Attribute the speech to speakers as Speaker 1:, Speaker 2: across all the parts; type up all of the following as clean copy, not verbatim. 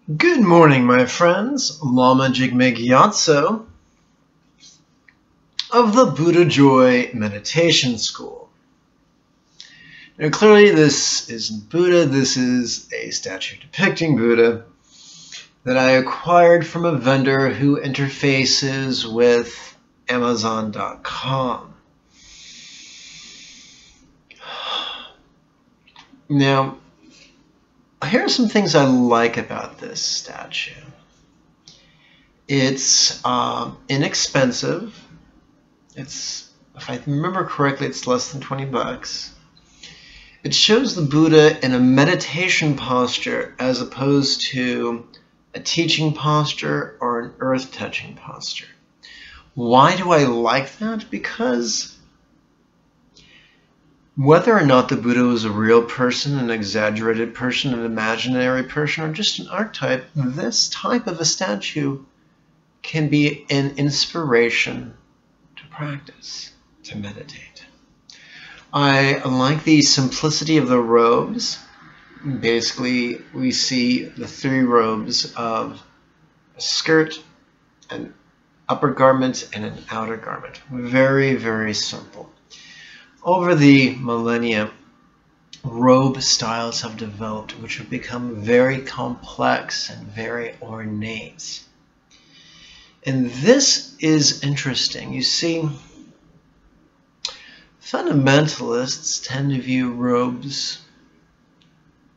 Speaker 1: Good morning, my friends. Lama Jigme Gyatso of the Buddha Joy Meditation School. Now, clearly this isn't Buddha. This is a statue depicting Buddha that I acquired from a vendor who interfaces with Amazon.com. Now, here are some things I like about this statue. It's inexpensive. If I remember correctly, it's less than 20 bucks. It shows the Buddha in a meditation posture as opposed to a teaching posture or an earth-touching posture. Why do I like that? Because whether or not the Buddha was a real person, an exaggerated person, an imaginary person, or just an archetype, this type of a statue can be an inspiration to practice, to meditate. I like the simplicity of the robes. Basically, we see the three robes of a skirt, an upper garment, and an outer garment. Very, very simple. Over the millennia, robe styles have developed, which have become very complex and very ornate. And this is interesting. You see, fundamentalists tend to view robes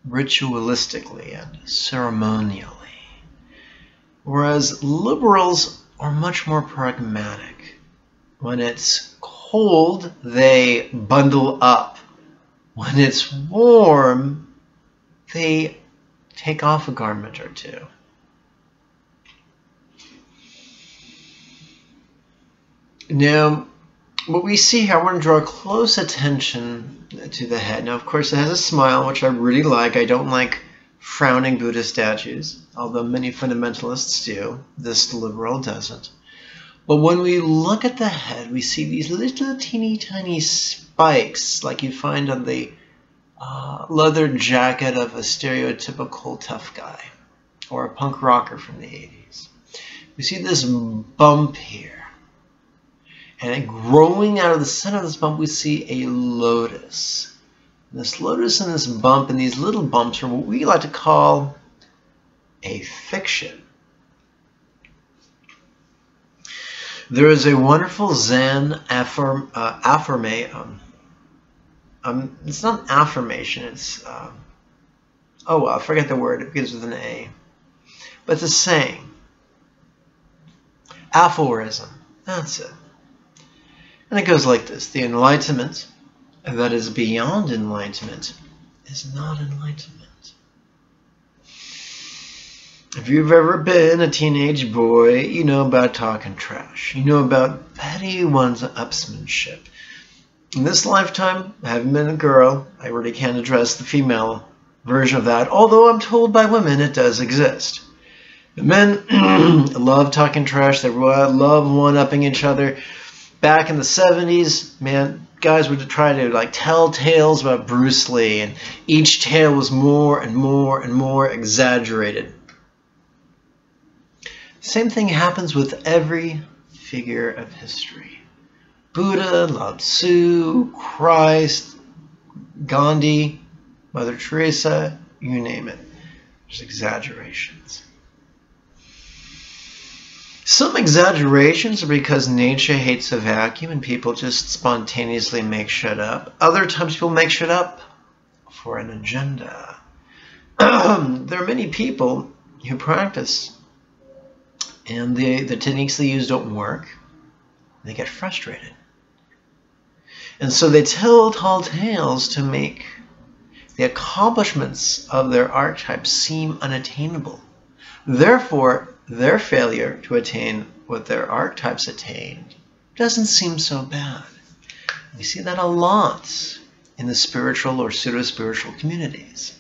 Speaker 1: ritualistically and ceremonially, whereas liberals are much more pragmatic. When it's cold, they bundle up. When it's warm, they take off a garment or two. Now, what we see here, I want to draw close attention to the head. Now, of course, it has a smile, which I really like. I don't like frowning Buddha statues, although many fundamentalists do. This liberal doesn't. But when we look at the head, we see these little teeny tiny spikes like you'd find on the leather jacket of a stereotypical tough guy or a punk rocker from the 80s. We see this bump here. And growing out of the center of this bump, we see a lotus. And this lotus and this bump and these little bumps are what we like to call a fiction. There is a wonderful Zen affirmation. It's not an affirmation. It's I forget the word. It begins with an A, but it's a saying. Aphorism. That's it. And it goes like this: the enlightenment that is beyond enlightenment is not enlightenment. If you've ever been a teenage boy, you know about talking trash. You know about petty one-upsmanship. In this lifetime, having been a girl, I really can't address the female version of that, although I'm told by women it does exist. The men love talking trash. They love one-upping each other. Back in the 70s, man, guys would try to tell tales about Bruce Lee, and each tale was more and more and more exaggerated. Same thing happens with every figure of history. Buddha, Lao Tzu, Christ, Gandhi, Mother Teresa, you name it. There's exaggerations. Some exaggerations are because nature hates a vacuum and people just spontaneously make shit up. Other times people make shit up for an agenda. There are many people who practice and the techniques they use don't work. They get frustrated. And so they tell tall tales to make the accomplishments of their archetypes seem unattainable. Therefore, their failure to attain what their archetypes attained doesn't seem so bad. We see that a lot in the spiritual or pseudo-spiritual communities.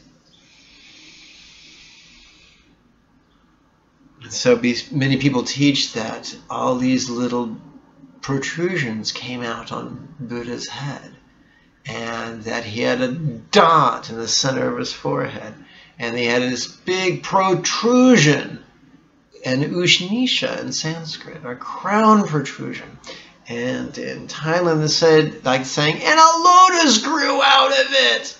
Speaker 1: And so many people teach that all these little protrusions came out on Buddha's head, and that he had a dot in the center of his forehead, And they had this big protrusion, an ushnisha in Sanskrit, a crown protrusion. And in Thailand, they said, like saying, and a lotus grew out of it.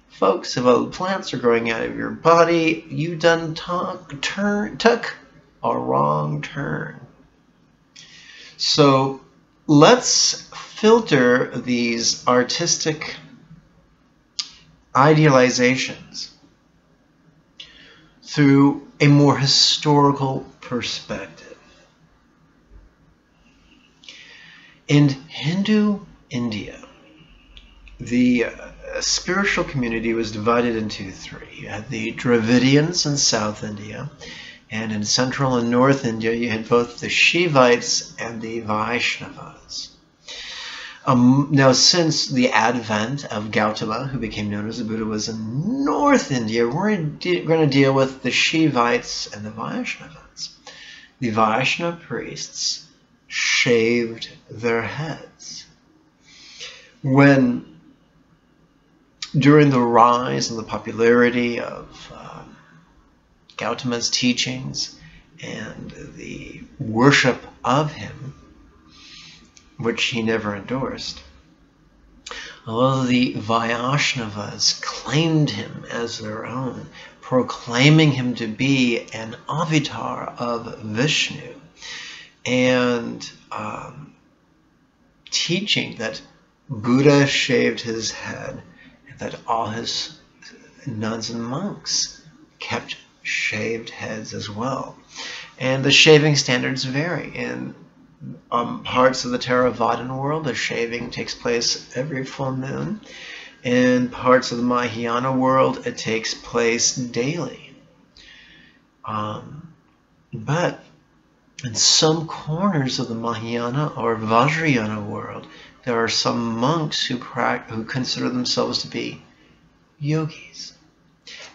Speaker 1: Folks, if plants are growing out of your body, you done took a wrong turn. So let's filter these artistic idealizations through a more historical perspective. In Hindu India, the spiritual community was divided into three. You had the Dravidians in South India, and in Central and North India you had both the Shivites and the Vaishnavas. Now, since the advent of Gautama, who became known as the Buddha, was in North India, we're going to deal with the Shivites and the Vaishnavas. The Vaishnava priests shaved their heads. During the rise and the popularity of Gautama's teachings and the worship of him, which he never endorsed, although the Vaishnavas claimed him as their own, proclaiming him to be an avatar of Vishnu, and teaching that Buddha shaved his head, and that all his nuns and monks kept shaved heads as well. And the shaving standards vary. In parts of the Theravadan world, the shaving takes place every full moon. In parts of the Mahayana world, it takes place daily. But in some corners of the Mahayana or Vajrayana world, there are some monks who consider themselves to be yogis.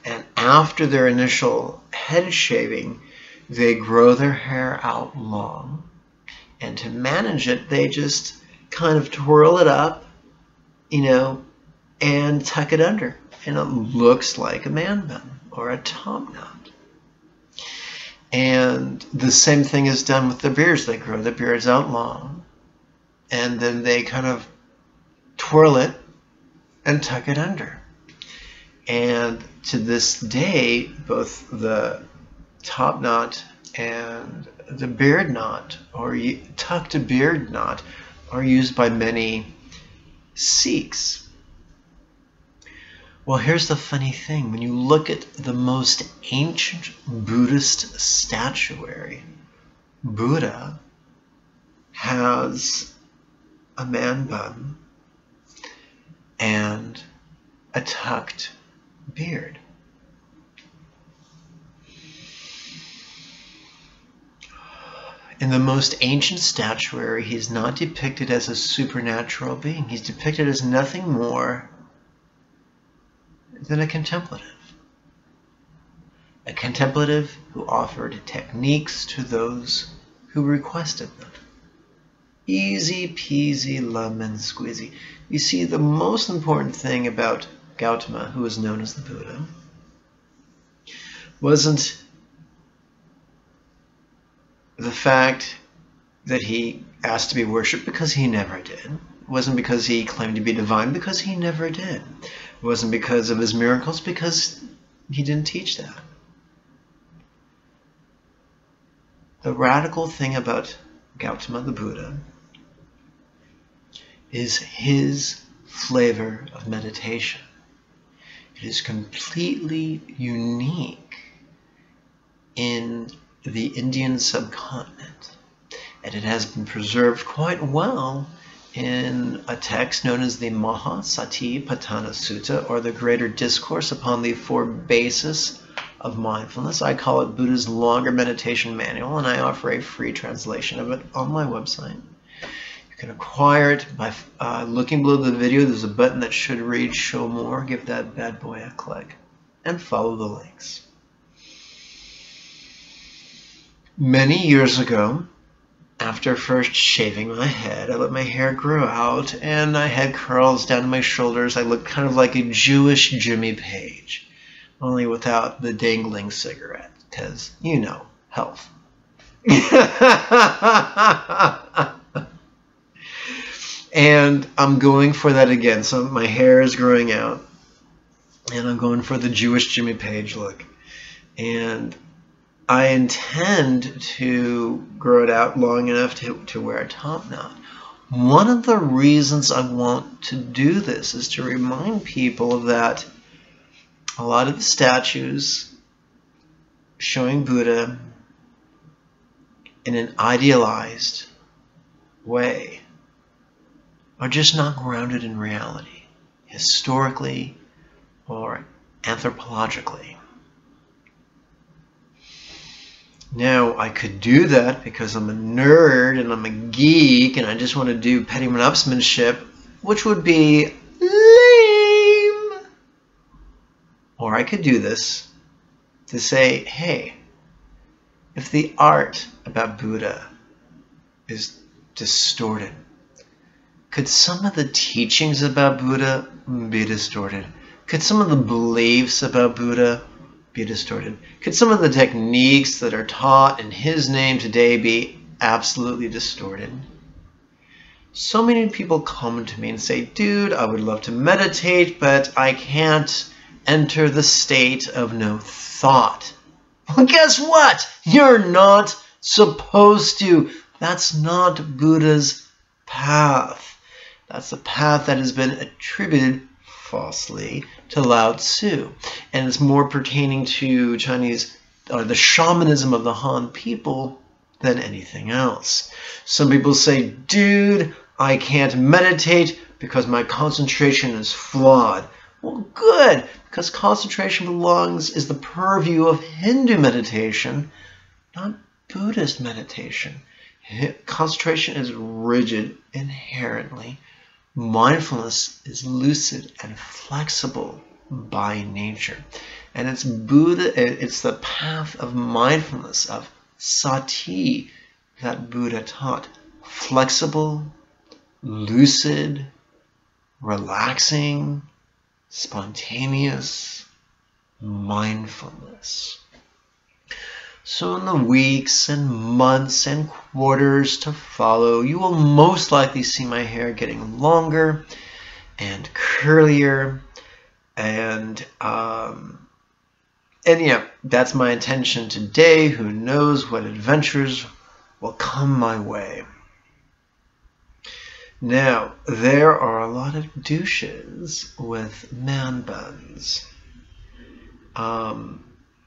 Speaker 1: And after their initial head shaving, they grow their hair out long. And to manage it, they just kind of twirl it up, and tuck it under. And it looks like a man bun or a top knot. And the same thing is done with the beards. They grow the beards out long, and then they kind of twirl it and tuck it under. And to this day, both the top knot and the beard knot, or tucked beard knot, are used by many Sikhs. Well, here's the funny thing. When you look at the most ancient Buddhist statuary, Buddha has a man bun and a tucked beard. In the most ancient statuary, he's not depicted as a supernatural being. He's depicted as nothing more than a contemplative. A contemplative who offered techniques to those who requested them. Easy peasy lemon squeezy. You see, the most important thing about Gautama, who was known as the Buddha, wasn't the fact that he asked to be worshipped, because he never did. It wasn't because he claimed to be divine, because he never did. It wasn't because of his miracles, because he didn't teach that. The radical thing about Gautama the Buddha is his flavor of meditation. It is completely unique in the Indian subcontinent, and it has been preserved quite well in a text known as the Mahasatipatthana Sutta, or the Greater Discourse upon the Four Bases of Mindfulness. I call it Buddha's Longer Meditation Manual, and I offer a free translation of it on my website. You can acquire it by looking below the video. There's a button that should read Show More. Give that bad boy a click and follow the links. Many years ago, after first shaving my head, I let my hair grow out, and I had curls down to my shoulders. I looked kind of like a Jewish Jimmy Page. only without the dangling cigarette, because, you know, health. And I'm going for that again. So my hair is growing out, and I'm going for the Jewish Jimmy Page look. And I intend to grow it out long enough to wear a top knot. One of the reasons I want to do this is to remind people that a lot of the statues showing Buddha in an idealized way are just not grounded in reality, historically or anthropologically. Now, I could do that because I'm a nerd and I'm a geek and I just want to do petty one-upsmanship, which would be lame. Or I could do this to say, hey, if the art about Buddha is distorted, could some of the teachings about Buddha be distorted? Could some of the beliefs about Buddha be distorted? Could some of the techniques that are taught in his name today be absolutely distorted? So many people come to me and say, dude, I would love to meditate, but I can't enter the state of no thought. Well, guess what? You're not supposed to. That's not Buddha's path. That's the path that has been attributed falsely to Lao Tzu. And it's more pertaining to Chinese, or the shamanism of the Han people than anything else. Some people say, dude, I can't meditate because my concentration is flawed. Well, good, because concentration is the purview of Hindu meditation, not Buddhist meditation. Concentration is rigid inherently. Mindfulness is lucid and flexible by nature. And it's the path of mindfulness, of sati, that Buddha taught. Flexible, lucid, relaxing, spontaneous mindfulness. So in the weeks and months and quarters to follow, you will most likely see my hair getting longer and curlier, and yeah, that's my intention today. Who knows what adventures will come my way. Now, there are a lot of douches with man buns.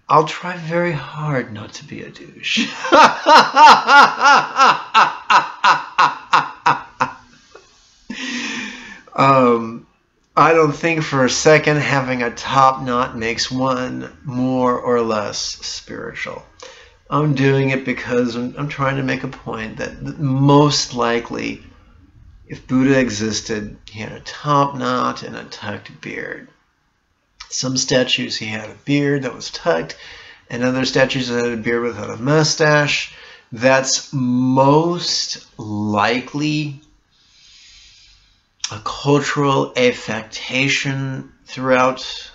Speaker 1: I'll try very hard not to be a douche. I don't think for a second having a top knot makes one more or less spiritual. I'm doing it because I'm trying to make a point that most likely, if Buddha existed, he had a top knot and a tucked beard. Some statues he had a beard that was tucked, and other statues that had a beard without a mustache. That's most likely a cultural affectation throughout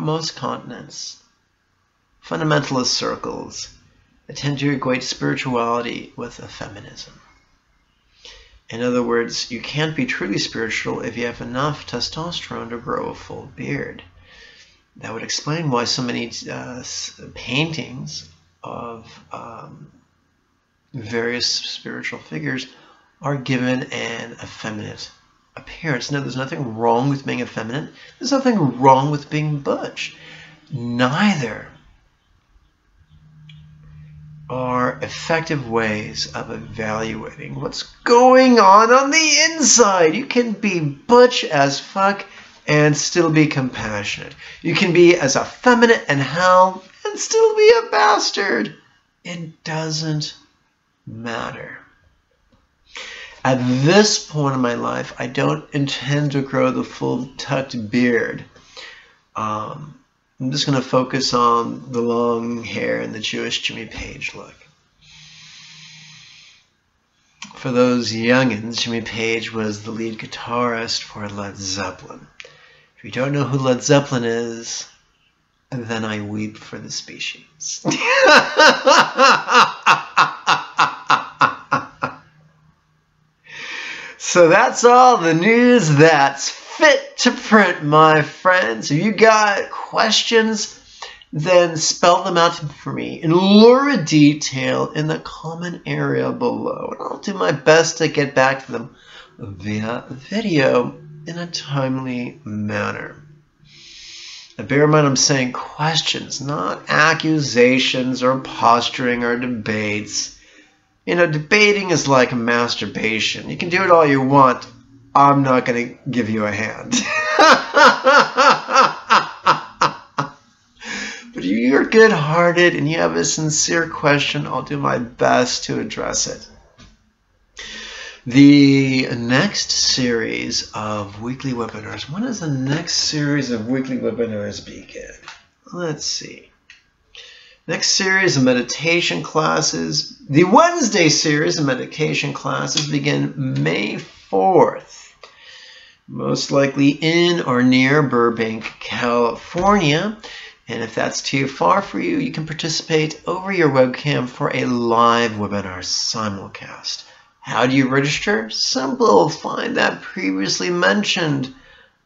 Speaker 1: most continents. Fundamentalist circles that tend to equate spirituality with effeminism. In other words, you can't be truly spiritual if you have enough testosterone to grow a full beard. That would explain why so many paintings of various spiritual figures are given an effeminate appearance. No, there's nothing wrong with being effeminate. There's nothing wrong with being butch. Neither are effective ways of evaluating what's going on the inside. You can be butch as fuck and still be compassionate. You can be as effeminate and hell and still be a bastard. It doesn't matter. At this point in my life, I don't intend to grow the full tucked beard. I'm just going to focus on the long hair and the Jewish Jimmy Page look. For those youngins, Jimmy Page was the lead guitarist for Led Zeppelin. If you don't know who Led Zeppelin is, then I weep for the species. So that's all the news that's fit to print, my friends. If you got questions, then spell them out for me in lurid detail in the comment area below. And I'll do my best to get back to them via video in a timely manner. Now, bear in mind I'm saying questions, not accusations or posturing or debates. You know, debating is like masturbation. You can do it all you want. I'm not going to give you a hand. But if you're good-hearted and you have a sincere question, I'll do my best to address it. The next series of weekly webinars. When does the next series of weekly webinars begin? Let's see. Next series of meditation classes. The Wednesday series of meditation classes begin May 4th. Most likely in or near Burbank, California. And if that's too far for you, you can participate over your webcam for a live webinar simulcast. How do you register? Simple. Find that previously mentioned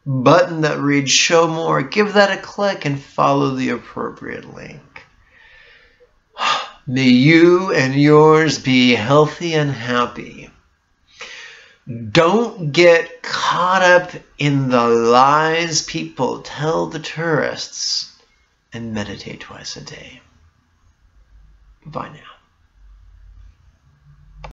Speaker 1: button that reads Show More. Give that a click and follow the appropriate link. May you and yours be healthy and happy. Don't get caught up in the lies people tell the tourists, and meditate twice a day. Bye now.